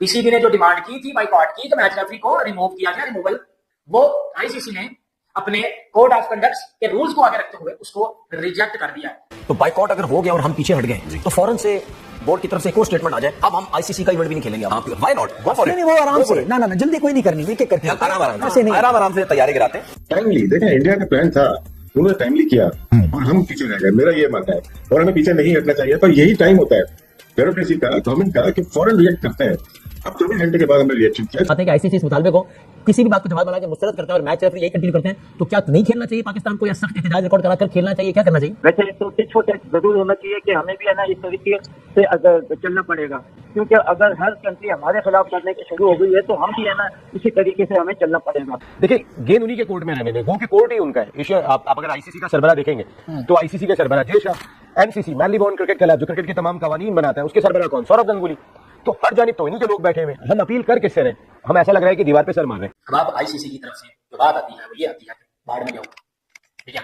PCB ने जो demand की थी बाइकॉट की तो मैच रेफरी को रिमूव किया जाए, रिमूवल वो आईसीसी ने अपने कोड ऑफ कंडक्ट के रूल्स को आगे रखते हुए उसको रिजेक्ट कर दिया है। तो बाइकॉट अगर हो गया और हम पीछे हट गए तो फौरन से बोर्ड की तरफ से एक और स्टेटमेंट आ जाए, अब हम आईसीसी का इवेंट भी नहीं खेलेंगे। Why not, go for it. नहीं, वो आराम से, ना जल्दी कोई नहीं करनी, एक एक करके आराम से तैयारी कराते हैं। टाइमली देखें, इंडिया का प्लान था, उन्होंने टाइमली किया और हम पीछे रह गए, मेरा ये मानना है। और हमें पीछे नहीं हटना चाहिए, पर यही टाइम होता है ब्यूरोक्रेसी का, गवर्नमेंट का, कि फौरन रिएक्ट करते हैं। अब 24 घंटे के बाद हमने रिएक्शन किया। आईसीसी इस मुतालबे को किसी भी बात को जवाब बना के मुस्तरद करता है और मैच रेफरी यही कंटिन्यू करते हैं, तो क्या नहीं खेलना चाहिए पाकिस्तान को, या सख्त एहतजाज रिकॉर्ड कराकर खेलना चाहिए, क्या करना चाहिए? वैसे छोटे छोटे जरूर होना चाहिए कि हमें भी है ना इस तरीके से अगर चलना पड़ेगा, क्योंकि अगर हर कंट्री हमारे खिलाफ करने की शुरू हो गई है तो हम भी है ना इसी तरीके से हमें चलना पड़ेगा। देखिए, गेंद उन्हीं के कोर्ट में रहने दें, गो के कोर्ट ही उनका है। एशिया आप अगर आईसीसी का सरबराह देखेंगे तो आईसीसी का सरबराह Jay Shah, MCC मैरीबॉर्न cricket club जो क्रिकेट के तमाम कवानीन बनाता है, उसके सरबराह कौन? सौरभ गंगुली। तो हर जानिब तो इन्हीं के लोग बैठे हुए हैं। हम अपील कर किससे रहे? हम ऐसा लग रहा है कि दीवार पे सर मार रहे हैं। अब आईसीसी की तरफ से जो बात आती है वो ये आती है बाढ़ में जाओ, ठीक है।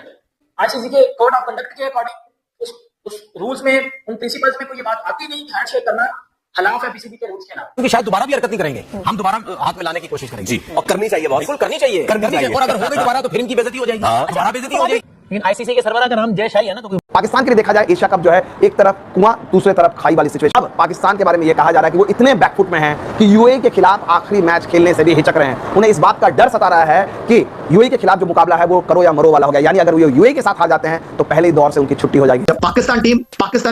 आईसीसी के कोड ऑफ कंडक्ट के अकॉर्डिंग उस रूल्स में, उन प्रिंसिपल्स में कोई ये बात आती नहीं कि हैंडशेक करना खिलाफ है पीसीबी के रूल्स के नाम। क्योंकि शायद दोबारा भी हरकत नहीं करेंगे, हम दोबारा हाथ में लाने की कोशिश करेंगे। और करनी चाहिए, बिल्कुल करनी चाहिए। और अगर हो गई दोबारा तो फिर इनकी बेइज्जती हो जाएगी, दोबारा बेइज्जती हो जाएगी। लेकिन आईसीसी के सरबराह का नाम जय शाही है ना, तो पाकिस्तान के लिए देखा जाए एशिया कप जो है, एक तरफ कुआं दूसरे तरफ खाई वाली सिचुएशन। अब पाकिस्तान के बारे में यह कहा जा रहा है कि वो इतने बैकफुट में हैं कि यूएई के खिलाफ आखिरी मैच खेलने से भी हिचक रहे हैं। उन्हें इस बात का डर सता रहा है कि यूएई के खिलाफ जो मुकाबला है वो करो या मरो वाला हो गया, यानी अगर वो यूएई के साथ हार जाते हैं तो पहले ही दौर से उनकी छुट्टी हो जाएगी। जब पाकिस्तान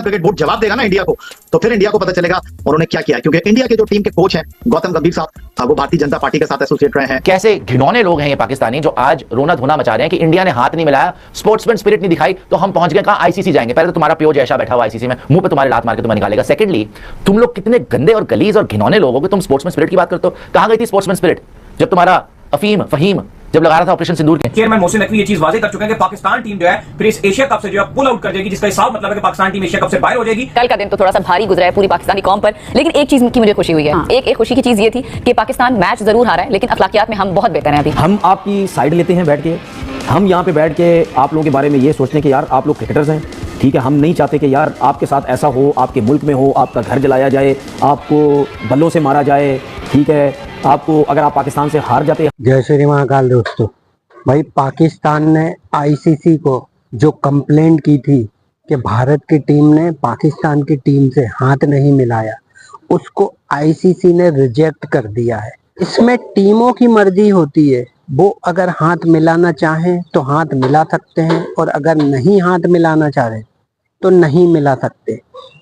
क्रिकेट बोर्ड जवाब देगा ना इंडिया को, तो फिर इंडिया को पता चलेगा उन्होंने क्या किया है। क्योंकि इंडिया के जो टीम के कोच हैं गौतम गंभीर साहब, वो भारतीय जनता पार्टी के साथ एसोसिएट रहे हैं। कैसे घिनौने लोग हैं ये पाकिस्तानी, जो आज रोना धोना मचा रहे हैं कि इंडिया ने हाथ नहीं मिलाया, स्पोर्ट्समैन स्पिरिट नहीं दिखाई, तो हम पहुंच गए कहां? आईसीसी जाएंगे। पहले तो तुम्हारा पियो जैसा बैठा हुआ आईसीसी में, मुंह पे तुम्हारे लात मार के तुम्हें निकालेगा। सेकंडली, तुम लोग कितने गंदे और गलीज और घिनौने लोग हो कि तुम स्पोर्ट्समैन स्पिरिट की बात करते हो। कहां गई थी स्पोर्ट्समैन स्पिरिट जब तुम्हारा फहीम जब लगा रहा था ऑपरेशन सिंदूर के? चेयरमैन मोहसिन नकवी ये चीज वाजे कर चुके हैं कि पाकिस्तान टीम जो है फिर इस एशिया कप से जो है पुल आउट कर जाएगी, जिसका साफ मतलब है कि पाकिस्तान टीम एशिया कप से बाहर हो जाएगी। कल का दिन तो थोड़ा सा भारी गुजरा है पूरी पाकिस्तानी कौम पर, लेकिन एक चीज की मुझे खुशी हुई है। एक खुशी की चीज ये थी कि पाकिस्तान मैच जरूर हारा है, लेकिन अखलाकियात में हम बहुत बेहतर हैं। अभी हम आपकी साइड लेते हैं बैठ के, हम यहाँ पे बैठ के आप लोगों के बारे में ये सोचते हैं कि यार आप लोग क्रिकेटर्स हैं, ठीक है। हम नहीं चाहते कि यार आपके साथ ऐसा हो, आपके मुल्क में हो, आपका घर जलाया जाए, आपको बल्लों से मारा जाए, ठीक है। आपको अगर आप पाकिस्तान से हार जाते हैं। जय श्री महाकाल दोस्तों, भाई पाकिस्तान ने आईसीसी को जो कंप्लेंट की थी कि भारत की टीम ने पाकिस्तान की टीम से हाथ नहीं मिलाया, उसको आईसीसी ने रिजेक्ट कर दिया है। इसमें टीमों की मर्जी होती है, वो अगर हाथ मिलाना चाहें तो हाथ मिला सकते हैं, और अगर नहीं हाथ मिलाना चाहे तो नहीं मिला सकते।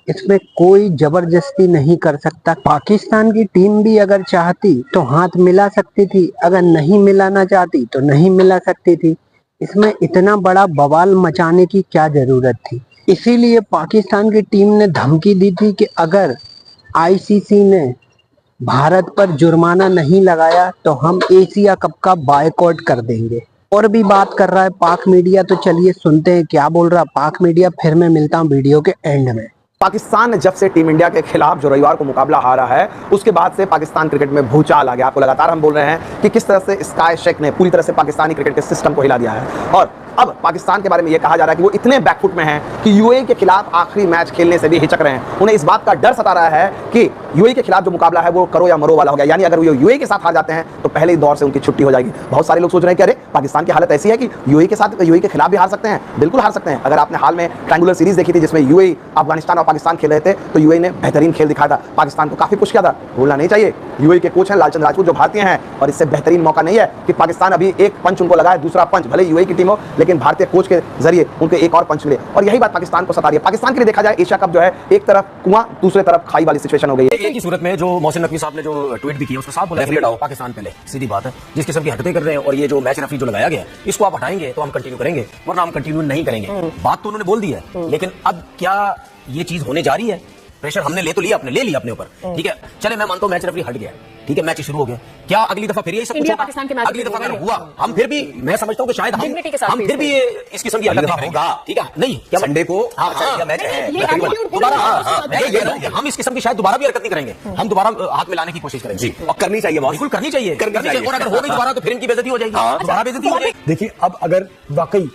इसमें कोई जबरदस्ती नहीं कर सकता। पाकिस्तान की टीम भी अगर चाहती तो हाथ मिला सकती थी, अगर नहीं मिलाना चाहती तो नहीं मिला सकती थी। इसमें इतना बड़ा बवाल मचाने की क्या जरूरत थी? इसीलिए पाकिस्तान की टीम ने धमकी दी थी कि अगर आईसीसी ने भारत पर जुर्माना नहीं लगाया तो हम एशिया कप का बायकॉट कर देंगे। और भी बात कर रहा है पाक मीडिया, तो चलिए सुनते हैं क्या बोल रहा पाक मीडिया। फिर मैं मिलता हूँ वीडियो के एंड में। पाकिस्तान ने जब से टीम इंडिया के खिलाफ जो रविवार को मुकाबला हारा है, उसके बाद से पाकिस्तान क्रिकेट में भूचाल आ गया। आपको लगातार हम बोल रहे हैं कि किस तरह से स्काई शेख ने पूरी तरह से पाकिस्तानी क्रिकेट के सिस्टम को हिला दिया है। और अब पाकिस्तान के बारे में यह कहा जा रहा है कि वो इतने बैकफुट में हैं कि यूएई के खिलाफ आखिरी मैच खेलने से भी हिचक रहे हैं। उन्हें इस बात का डर सता रहा है कि यूएई के खिलाफ जो मुकाबला है वो करो या मरो वाला हो गया, यानी अगर वो यूएई के साथ हार जाते हैं तो पहले ही दौर से उनकी छुट्टी हो जाएगी। बहुत सारे लोग सोच रहे हैं कि अरे पाकिस्तान की हालत ऐसी है कि यूएई के खिलाफ भी हार सकते हैं। बिल्कुल हार सकते हैं। अगर आपने हाल में ट्रायंगुलर सीरीज देखी थी जिसमें यूएई, अफगानिस्तान और पाकिस्तान खेल रहे थे, तो यूएई ने बेहतरीन खेल दिखाया था, पाकिस्तान को काफी पुश किया था। भूलना नहीं चाहिए, यूएई के कोच हैं लालचंद राजपूत जो भारतीय हैं, और इससे बेहतरीन मौका नहीं है कि पाकिस्तान अभी एक पंच उनको लगा है, दूसरा पंच भले यूएई की टीम हो लेकिन भारतीय कोच के जरिए उनके एक और पंच मिले। और यही बात पाकिस्तान को सता रही है। पाकिस्तान के लिए देखा जाए एशिया कप जो है, एक तरफ कुआं दूसरे तरफ खाई वाली सिचुएशन हो गई है। एक ही सूरत में जो मोहसिन नकवी साहब ने जो ट्वीट भी किया उसको साफ बोला, रेफरी हटाओ पाकिस्तान पहले, सीधी बात है। जिस किस्म की हरकतें कर रहे हैं और ये जो मैच रेफरी जो लगाया गया है, इसको आप हटाएंगे तो हम कंटिन्यू करेंगे, वरना हम कंटिन्यू नहीं करेंगे। बात तो उन्होंने बोल दी है, लेकिन अब क्या ये चीज होने जा रही है? प्रेशर हमने ले लिया अपने ऊपर, ठीक है। चले मैं मानता हूं मैच रेफरी हट गया, ठीक है, मैच शुरू हो गया। क्या अगली दफा फिर यही सब कुछ अगली दफा अगर हुआ, हम फिर भी, मैं समझता हूं कि शायद हम फिर भी इस किस्म की हरकत होगा, ठीक है। नहीं, क्या संडे को मैच है दोबारा, हम इस किस्म की शायद दोबारा भी हरकत नहीं करेंगे, हम दोबारा हाथ मिलाने की कोशिश करेंगे। और करनी चाहिए, बिल्कुल करनी चाहिए। और अगर हो गई दोबारा तो फिर इनकी बेइज्जती हो जाएगी, दोबारा बेइज्जती हो जाएगी। देखिए, अब अगर वाकई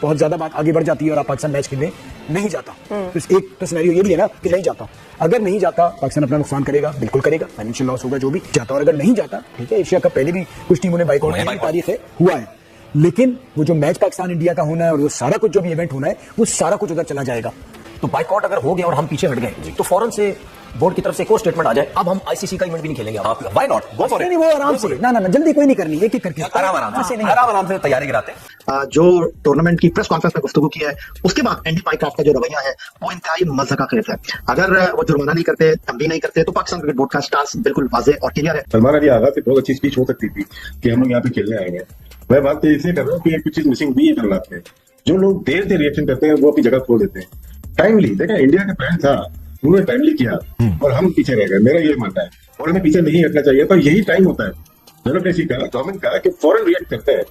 बहुत ज्यादा बात आगे बढ़ जाती है और आप पाकिस्तान मैच खेलें नहीं जाता तो एक तो सिनेरियो ये भी है ना कि नहीं जाता। अगर नहीं जाता पाकिस्तान अपना नुकसान करेगा, बिल्कुल करेगा, फाइनेंशियल लॉस होगा जो भी जाता। और अगर नहीं जाता, ठीक है, एशिया कप पहले भी कुछ टीमों ने बाइकआउट की तारीख है, हुआ है, लेकिन वो जो मैच पाकिस्तान इंडिया का होना है और वो सारा कुछ जो भी इवेंट होना है वो सारा कुछ उधर चला जाएगा। तो बाइकआउट अगर हो गया और हम पीछे हट गए तो फौरन से बोर्ड की तरफ से एक और स्टेटमेंट आ जाए, अब हम आईसीसी का इवेंट भी नहीं खेलेंगे। Why not, go for it. नहीं, वो आराम से, ना जल्दी कोई नहीं करनी, एक एक करके आराम से तैयारी कराते हैं। जो टूर्नामेंट की प्रेस कॉन्फ्रेंस में गुफ्तगू की है उसके बाद एंडी पाइक्राफ्ट का जो रवैया है वो इंतहाई मज़ाक़ है। अगर वो जुर्माना नहीं करते, तंबीह नहीं करते, तो पाकिस्तान क्रिकेट बोर्ड का स्टांस बिल्कुल वाज़ेह और क्लियर है। सलमान अली आगा से बहुत अच्छी स्पीच हो सकती थी कि हम लोग यहाँ पे खेलने आएंगे। मैं बात तो इसलिए कर रहा हूँ कि कुछ चीज मिसिंग हुई है कल में। जो लोग देर से रिएक्शन करते हैं वो अपनी जगह खो देते हैं। टाइमली देखें, इंडिया का प्लान था, उन्होंने टाइमली किया और हम पीछे रह गए, मेरा ये मानना है। और हमें पीछे नहीं हटना चाहिए, तो यही टाइम होता है डेमोक्रेसी का, गवर्नमेंट का, कि फौरन रिएक्ट करते हैं।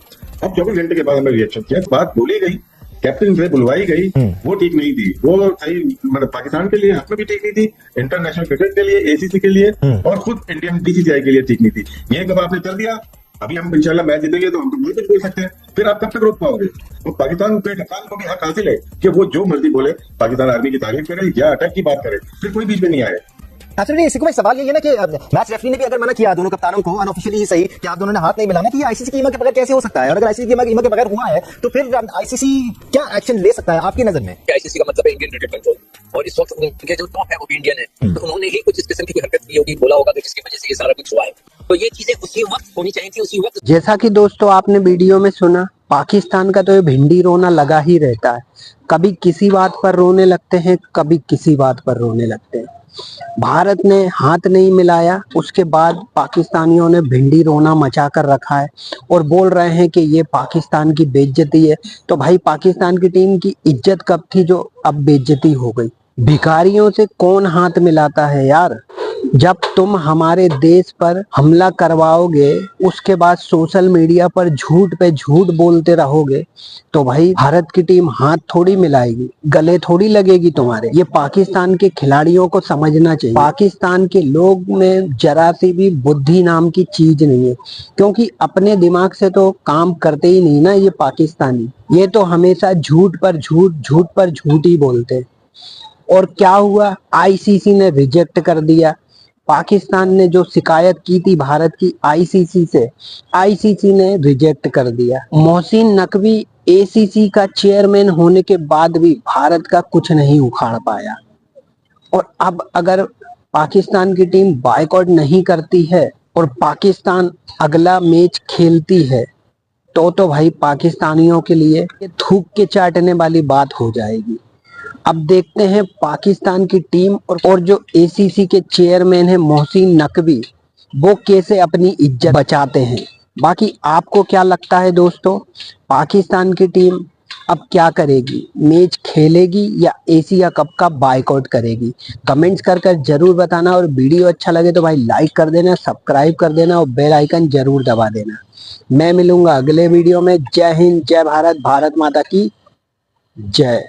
अब 24 घंटे के बाद हमें रिएक्शन किया, बात बोली गई, कैप्टन से बुलवाई गई, वो ठीक नहीं थी। वो सही मतलब पाकिस्तान के लिए हक में भी ठीक नहीं थी, इंटरनेशनल क्रिकेट के लिए, एसीसी के लिए और खुद इंडियन बीसीसीआई के लिए ठीक नहीं थी। ये जब आपने कर दिया, अभी हम इंशाल्लाह मैच जीतेंगे तो हम तो बहुत कुछ बोल सकते हैं, फिर आप कब तक रोक पाओगे? तो पाकिस्तान पे कप्तान को भी हक हासिल है कि वो जो मर्जी बोले, पाकिस्तान आर्मी की तारीफ करे या अटैक की बात करे, फिर कोई बीच में नहीं आए। एक्चुअली इसी को एक सवाल ये है ना कि मैच रेफरी ने भी अगर मना किया दोनों कप्तानों को अनऑफिशियली ही सही कि आप दोनों ने हाथ नहीं मिलाना, कि ये आईसीसी की ईमा के बगैर कैसे हो सकता है? और अगर आईसीसी की ईमा के बगैर हुआ है तो फिर आईसीसी क्या एक्शन ले सकता है आपकी नजर में? आईसीसी का मतलब है इंडियन क्रिकेट कंट्रोल, और इस वक्त उनके जो टॉप है वो भी इंडियन है, तो उन्होंने ही कुछ इस किस्म की हरकत की होगी, बोला होगा कि जिसकी वजह से ये सारा कुछ हुआ है। तो ये चीजें उसी वक्त होनी चाहिए थी, उसी वक्त। जैसा कि दोस्तों आपने वीडियो में सुना, पाकिस्तान का तो ये भिंडी रोना लगा ही रहता है। कभी किसी बात पर रोने लगते हैं, कभी किसी बात पर रोने लगते हैं। भारत ने हाथ नहीं मिलाया, उसके बाद पाकिस्तानियों ने भिंडी रोना मचा कर रखा है और बोल रहे हैं कि ये पाकिस्तान की बेइज्जती है। तो भाई पाकिस्तान की टीम की इज्जत कब थी जो अब बेइज्जती हो गई? भिखारियों से कौन हाथ मिलाता है यार? जब तुम हमारे देश पर हमला करवाओगे, उसके बाद सोशल मीडिया पर झूठ पे झूठ बोलते रहोगे, तो भाई भारत की टीम हाथ थोड़ी मिलाएगी, गले थोड़ी लगेगी तुम्हारे। ये पाकिस्तान के खिलाड़ियों को समझना चाहिए। पाकिस्तान के लोग में जरा सी भी बुद्धि नाम की चीज नहीं है, क्योंकि अपने दिमाग से तो काम करते ही नहीं ना ये पाकिस्तानी। ये तो हमेशा झूठ पर झूठ, झूठ पर झूठ ही बोलते हैं। और क्या हुआ? आईसीसी ने रिजेक्ट कर दिया। पाकिस्तान ने जो शिकायत की थी भारत की आईसीसी से, आईसीसी ने रिजेक्ट कर दिया। मोहसिन नकवी एसीसी का चेयरमैन होने के बाद भी भारत का कुछ नहीं उखाड़ पाया। और अब अगर पाकिस्तान की टीम बायकॉट नहीं करती है और पाकिस्तान अगला मैच खेलती है, तो भाई पाकिस्तानियों के लिए थूक के चाटने वाली बात हो जाएगी। अब देखते हैं पाकिस्तान की टीम और जो एसीसी के चेयरमैन है मोहसिन नकवी, वो कैसे अपनी इज्जत बचाते हैं। बाकी आपको क्या लगता है दोस्तों, पाकिस्तान की टीम अब क्या करेगी? मैच खेलेगी या एशिया कप का बायकॉट करेगी? कमेंट्स कर जरूर बताना। और वीडियो अच्छा लगे तो भाई लाइक कर देना, सब्सक्राइब कर देना और बेल आइकन जरूर दबा देना। मैं मिलूंगा अगले वीडियो में। जय हिंद, जय भारत, भारत माता की जय।